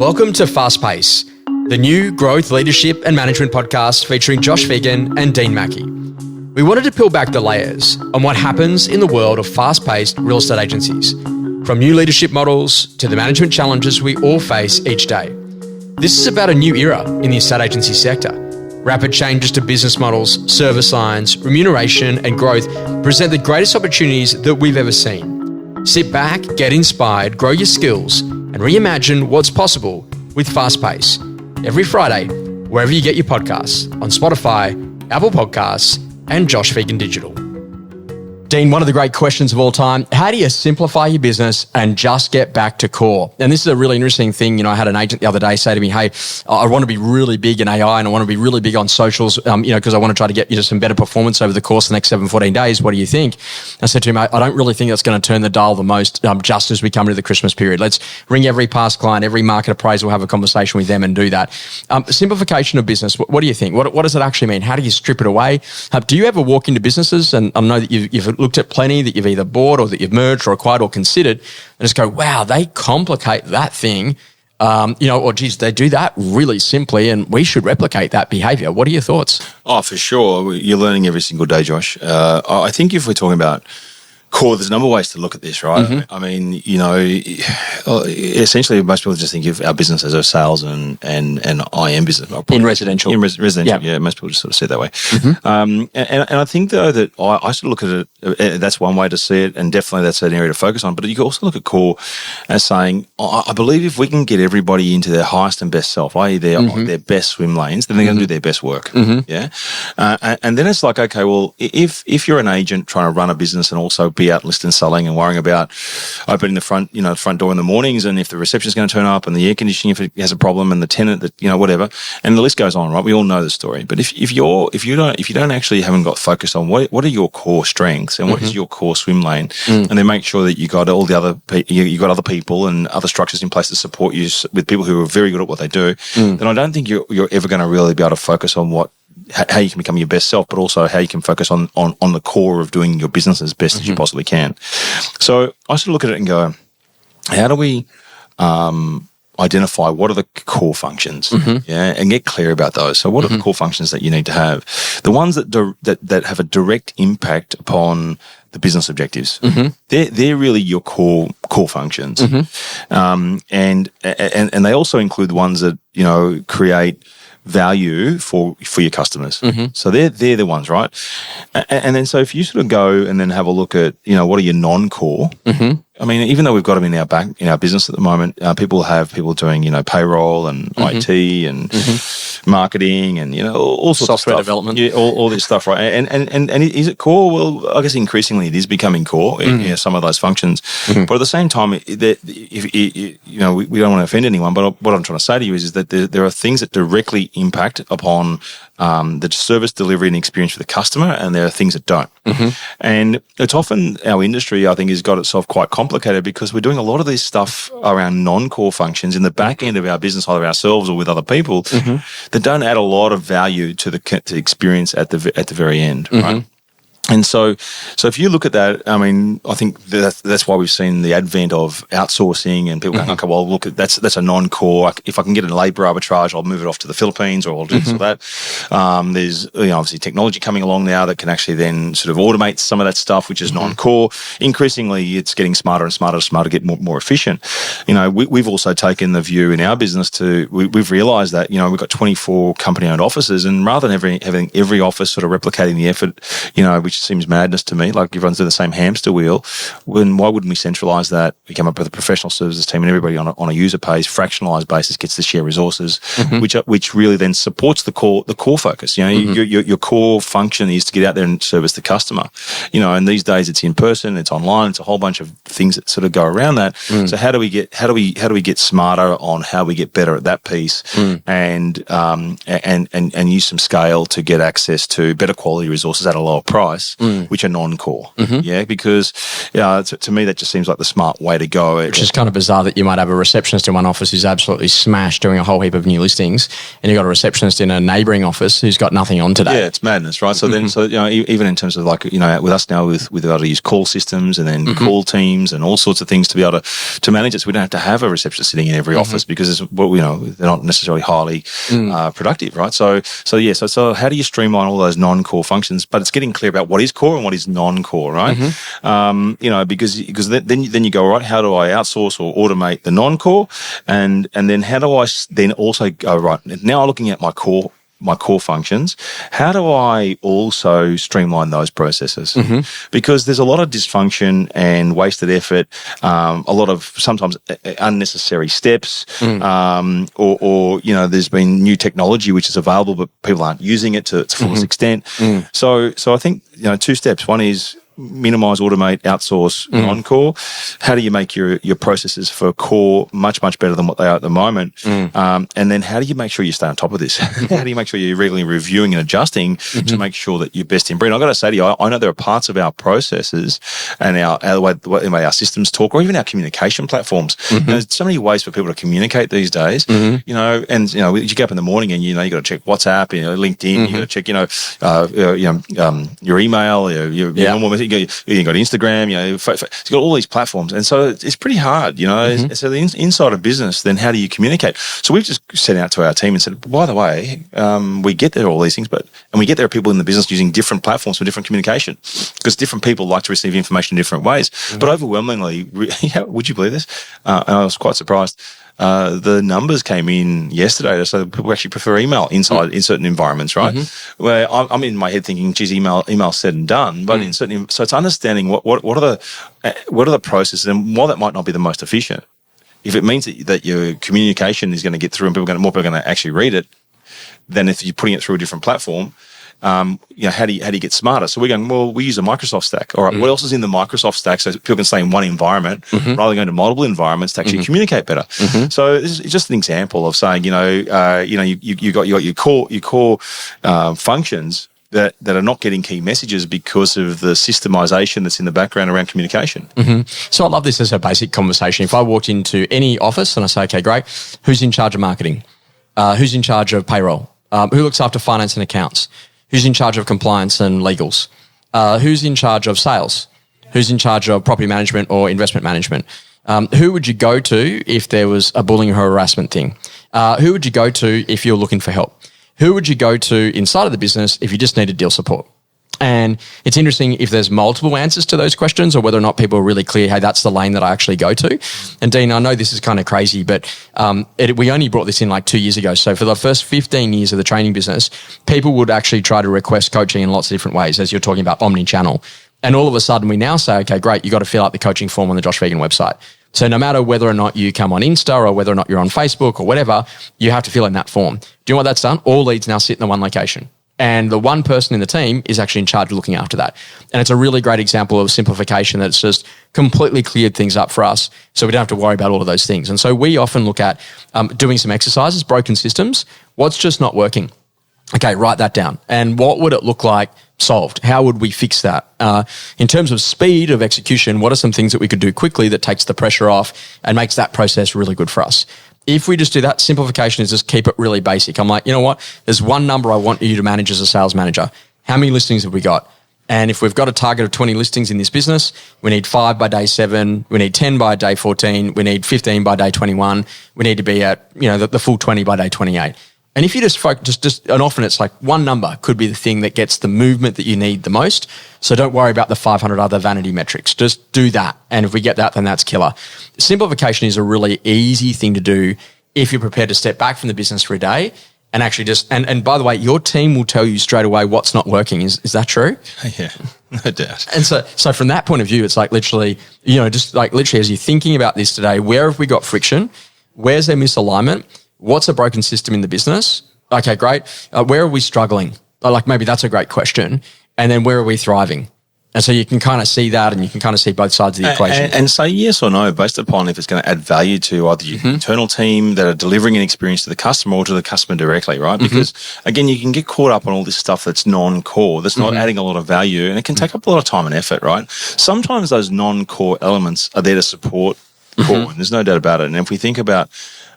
Welcome to Fast Pace, the new growth, leadership and management podcast featuring Josh Phegan and Dean Mackie. We wanted to peel back the layers on what happens in the world of fast-paced real estate agencies, from new leadership models to the management challenges we all face each day. This is about a new era in the estate agency sector. Rapid changes to business models, service lines, remuneration and growth present the greatest opportunities that we've ever seen. Sit back, get inspired, grow your skills and reimagine what's possible with Fast Pace. Every Friday, wherever you get your podcasts, on Spotify, Apple Podcasts and Josh Phegan Digital. Dean, one of the great questions of all time, how do you simplify your business and just get back to core? And this is a really interesting thing. You know, I had an agent the other day say to me, hey, I want to be really big in AI and I want to be really big on socials, because I want to try to get some better performance over the course of the next 14 days. What do you think? I said to him, I don't really think that's going to turn the dial the most just as we come into the Christmas period. Let's ring every past client, every market appraiser, we'll have a conversation with them and do that. Simplification of business, what do you think? What does it actually mean? How do you strip it away? Do you ever walk into businesses, and I know that you've looked at plenty that you've either bought or that you've merged or acquired or considered, and just go, wow, they complicate that thing, or geez, they do that really simply and we should replicate that behavior. What are your thoughts? Oh, for sure. You're learning every single day, Josh. I think if we're talking about core, there's a number of ways to look at this, right? Mm-hmm. I mean, essentially most people just think of our business as a sales and IM business. In residential. Residential, yeah. Most people just sort of see it that way. Mm-hmm. And I think, though, that I sort of look at it, that's one way to see it, and definitely that's an area to focus on. But you can also look at core as saying, I believe if we can get everybody into their highest and best self, i.e. their best swim lanes, then they're going to do their best work, yeah? And then it's like, okay, well, if you're an agent trying to run a business and also be out listing and selling and worrying about opening the front door in the mornings, and if the reception's going to turn up and the air conditioning, if it has a problem, and the tenant that, whatever, and the list goes on, right? We all know the story. But if you haven't got focused on what are your core strengths and what is your core swim lane, and then make sure that you got all the other you got other people and other structures in place to support you with people who are very good at what they do, then I don't think you're ever going to really be able to focus on how you can become your best self, but also how you can focus on the core of doing your business as best as you possibly can. So I sort of look at it and go, how do we identify what are the core functions, and get clear about those. So what are the core functions that you need to have? The ones that have a direct impact upon the business objectives. They're really your core functions, and they also include the ones that create value for your customers. So they're the ones, right? And then so if you sort of go and then have a look at what are your non-core. I mean, even though we've got them in our business at the moment, people doing payroll and IT and marketing and all sorts of software stuff. Development, all this stuff, right? And is it core? Well, I guess increasingly it is becoming core. Some of those functions, but at the same time, we don't want to offend anyone. But what I'm trying to say to you is that there are things that directly impact upon the service delivery and experience for the customer, and there are things that don't. And it's often our industry, I think, has got itself quite complicated because we're doing a lot of this stuff around non-core functions in the back end of our business, either ourselves or with other people, that don't add a lot of value to the experience at the very end, right? And so if you look at that, I mean, I think that's why we've seen the advent of outsourcing and people going, okay, well, look, that's a non-core. If I can get a labour arbitrage, I'll move it off to the Philippines, or I'll do this or that. There's obviously technology coming along now that can actually then sort of automate some of that stuff, which is non-core. Increasingly, it's getting smarter and smarter to get more efficient. We've also taken the view in our business we've realised that we've got 24 company-owned offices, and rather than having every office sort of replicating the effort, which seems madness to me, like everyone's doing the same hamster wheel, why wouldn't we centralise that? We come up with a professional services team, and everybody on a user pays fractionalised basis gets to share resources, which really then supports the core focus. Your core function is to get out there and service the customer. And these days it's in person, it's online, it's a whole bunch of things that sort of go around that. So how do we get smarter on how we get better at that piece, and use some scale to get access to better quality resources at a lower price? office, which are non-core. Yeah, because to me, that just seems like the smart way to go. Which is kind of bizarre that you might have a receptionist in one office who's absolutely smashed doing a whole heap of new listings, and you've got a receptionist in a neighbouring office who's got nothing on today. Yeah, it's madness, right? So then, even in terms of like, with us now with able to use call systems and then call teams and all sorts of things to be able to manage it, so we don't have to have a receptionist sitting in every office because they're not necessarily highly productive, right? So how do you streamline all those non-core functions? But it's getting clear about what is core and what is non-core, right? Because then you go, all right, how do I outsource or automate the non-core, and then how do I then also go, right, now looking at my core functions, how do I also streamline those processes? Because there's a lot of dysfunction and wasted effort, a lot of sometimes unnecessary steps, or there's been new technology which is available but people aren't using it to its fullest extent. So I think 2 steps. One is minimize, automate, outsource non-core. How do you make your processes for core much better than what they are at the moment? And then how do you make sure you stay on top of this? How do you make sure you're regularly reviewing and adjusting to make sure that you're best in breed? I've got to say to you, I know there are parts of our processes and the way our systems talk, or even our communication platforms. There's so many ways for people to communicate these days. You get up in the morning and you got to check WhatsApp, LinkedIn, you got to check your email, your normal message. You got Instagram, you've got all these platforms, and so it's pretty hard, So the inside of business, then how do you communicate? So we've just sent out to our team and said, by the way, we get there all these things, and we get there are people in the business using different platforms for different communication, because different people like to receive information in different ways. But overwhelmingly, would you believe this? And I was quite surprised. The numbers came in yesterday, so people actually prefer email in certain environments, right? Where I'm in my head thinking, geez, email said and done, but in certain, so it's understanding what are the processes, and while that might not be the most efficient, if it means that your communication is going to get through and more people are going to actually read it, than if you're putting it through a different platform. How do you get smarter? So we're going, well, we use a Microsoft stack. All right, what else is in the Microsoft stack so people can stay in one environment rather than going to multiple environments to actually communicate better? So this is just an example of saying, you got your core functions that are not getting key messages because of the systemization that's in the background around communication. So I love this as a basic conversation. If I walked into any office and I say, okay, great, who's in charge of marketing? Who's in charge of payroll? Who looks after finance and accounts? Who's in charge of compliance and legals? Who's in charge of sales? Who's in charge of property management or investment management? Who would you go to if there was a bullying or harassment thing? Who would you go to if you're looking for help? Who would you go to inside of the business if you just needed deal support? And it's interesting if there's multiple answers to those questions, or whether or not people are really clear, hey, that's the lane that I actually go to. And Dean, I know this is kind of crazy, but we only brought this in like 2 years ago. So for the first 15 years of the training business, people would actually try to request coaching in lots of different ways, as you're talking about omni-channel. And all of a sudden we now say, okay, great, you got to fill out the coaching form on the Josh Phegan website. So no matter whether or not you come on Insta or whether or not you're on Facebook or whatever, you have to fill in that form. Do you know what that's done? All leads now sit in the one location. And the one person in the team is actually in charge of looking after that. And it's a really great example of simplification that's just completely cleared things up for us, so we don't have to worry about all of those things. And so we often look at doing some exercises, broken systems. What's just not working? Okay, write that down. And what would it look like solved? How would we fix that? In terms of speed of execution, what are some things that we could do quickly that takes the pressure off and makes that process really good for us? If we just do that, simplification is just keep it really basic. I'm like, you know what? There's one number I want you to manage as a sales manager. How many listings have we got? And if we've got a target of 20 listings in this business, we need 5 by day 7, we need 10 by day 14, we need 15 by day 21, we need to be at, the full 20 by day 28. And if you just focus, and often it's like one number could be the thing that gets the movement that you need the most. So don't worry about the 500 other vanity metrics. Just do that. And if we get that, then that's killer. Simplification is a really easy thing to do if you're prepared to step back from the business for a day and actually and by the way, your team will tell you straight away what's not working. Is that true? Yeah, no doubt. And so from that point of view, it's like literally, just like literally as you're thinking about this today, where have we got friction? Where's there misalignment? What's a broken system in the business? Okay, great. Where are we struggling? Like maybe that's a great question. And then where are we thriving? And so you can kind of see that, and you can kind of see both sides of the equation. And say yes or no based upon if it's going to add value to either your internal team that are delivering an experience to the customer or to the customer directly, right? Because, again, you can get caught up on all this stuff that's non-core, that's not adding a lot of value, and it can take up a lot of time and effort, right? Sometimes those non-core elements are there to support core, and there's no doubt about it. And if we think about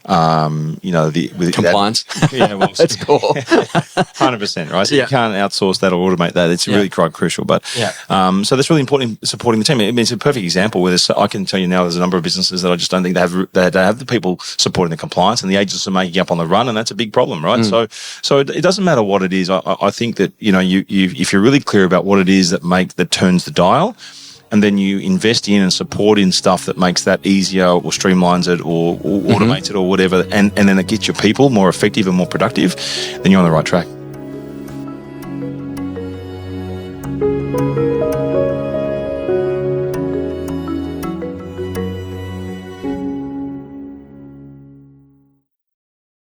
with compliance. That's cool. 100%, right? So you can't outsource that or automate that. It's really quite crucial. But so that's really important in supporting the team. I mean, it's a perfect example where I can tell you now there's a number of businesses that I just don't think they have the people supporting the compliance, and the agents are making up on the run, and that's a big problem, right? So it doesn't matter what it is. I think that you if you're really clear about what it is that turns the dial, and then you invest in and support in stuff that makes that easier or streamlines it or automates it or whatever, and then it gets your people more effective and more productive, then you're on the right track.